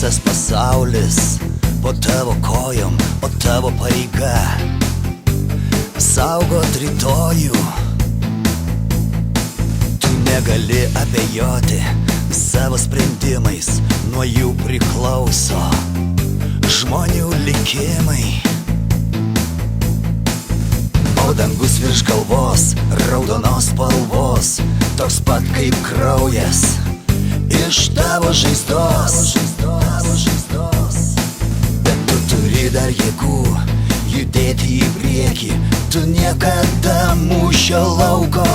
Visas pasaulis po tavo kojom, o tavo pareiga saugot rytojų. Tu negali abejoti savo sprendimais, nuo jų priklauso žmonių likimai. O dangus virš galvos, raudonos spalvos, toks pat kaip kraujas iš tavo žaizdos. Bet tu turi dar jėgų judėti į priekį, tu niekada mūšio lauko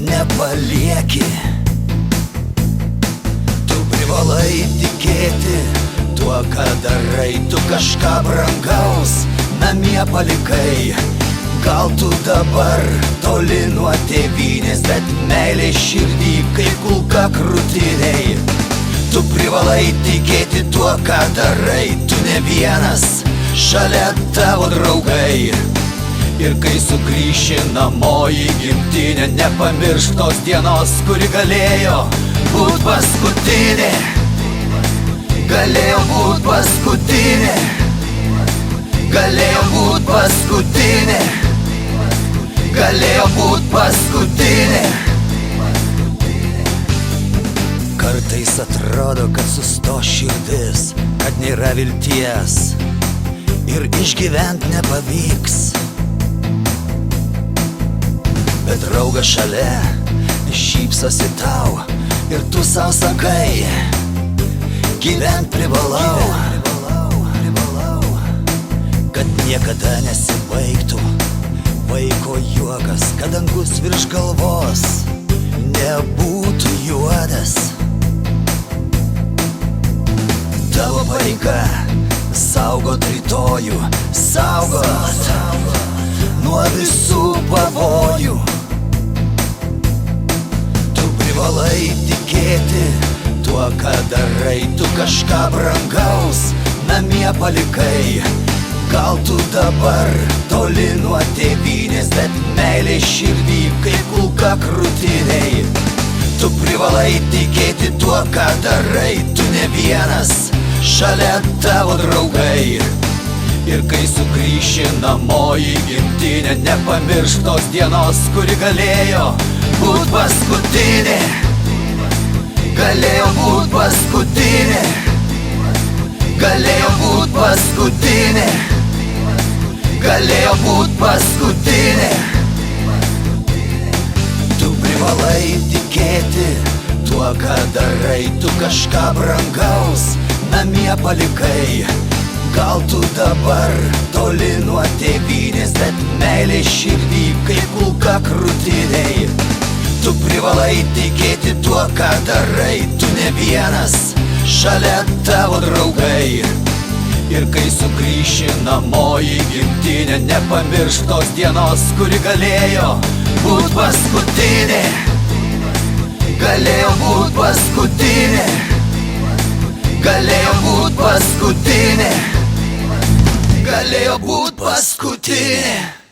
nepalieki. Tu privalai tikėti tuo, ką darai, tu kažką brangaus namie palikai. Gal tu dabar toli nuo tėvynės, bet meilė širdį kaip kulka krūtinėj. Tu privalai tikėti tuo, ką darai, tu ne vienas, šalia tavo draugai. Ir kai sugrįši namo į gimtinę, nepamiršk tos dienos, kuri galėjo būt paskutinė. Galėjo būt paskutinė. Galėjo būt paskutinė. Galėjo būt paskutinė. Kartais atrodo, kad susto širdis, kad nėra vilties ir išgyvent nepavyks. Bet draugas šalia šypsosi tau ir tu sau sakai, gyvent privalau, kad niekada nesibaigtų vaiko juokas, kad dangus virš galvos nebūtų juodas. Tavo pareiga saugot rytojų, saugot nuo visų pavojų. Tu privalai tikėti tuo, ką darai, tu kažką brangaus namie palikai. Gal tu dabar toli nuo tėvynės, bet meilė širdį kaip kulka krūtinėj. Tu privalai tikėti tuo, ką darai, tu ne vienas, šalia tavo draugai. Ir kai sugrįši namo į gimtinę, nepamiršk tos dienos, kuri galėjo būt paskutinė. Galėjo būt paskutinė. Galėjo būt paskutinė. Galėjo būt paskutinė. Tu privalai tikėti tuo, ką darai, tu kažką brangaus namie palikai. Gal tu dabar toli nuo tėvynės, bet meilė širdį kaip kulka krūtinėj. Tu privalai tikėti tuo, ką darai, tu ne vienas, šalia tavo draugai. Ir kai sugrįši namo į gimtinę, nepamiršk tos dienos, kuri galėjo būt paskutinė. Galėjo būt paskutinė. Galėjo būt paskutinė. Galėjo būt paskutinė.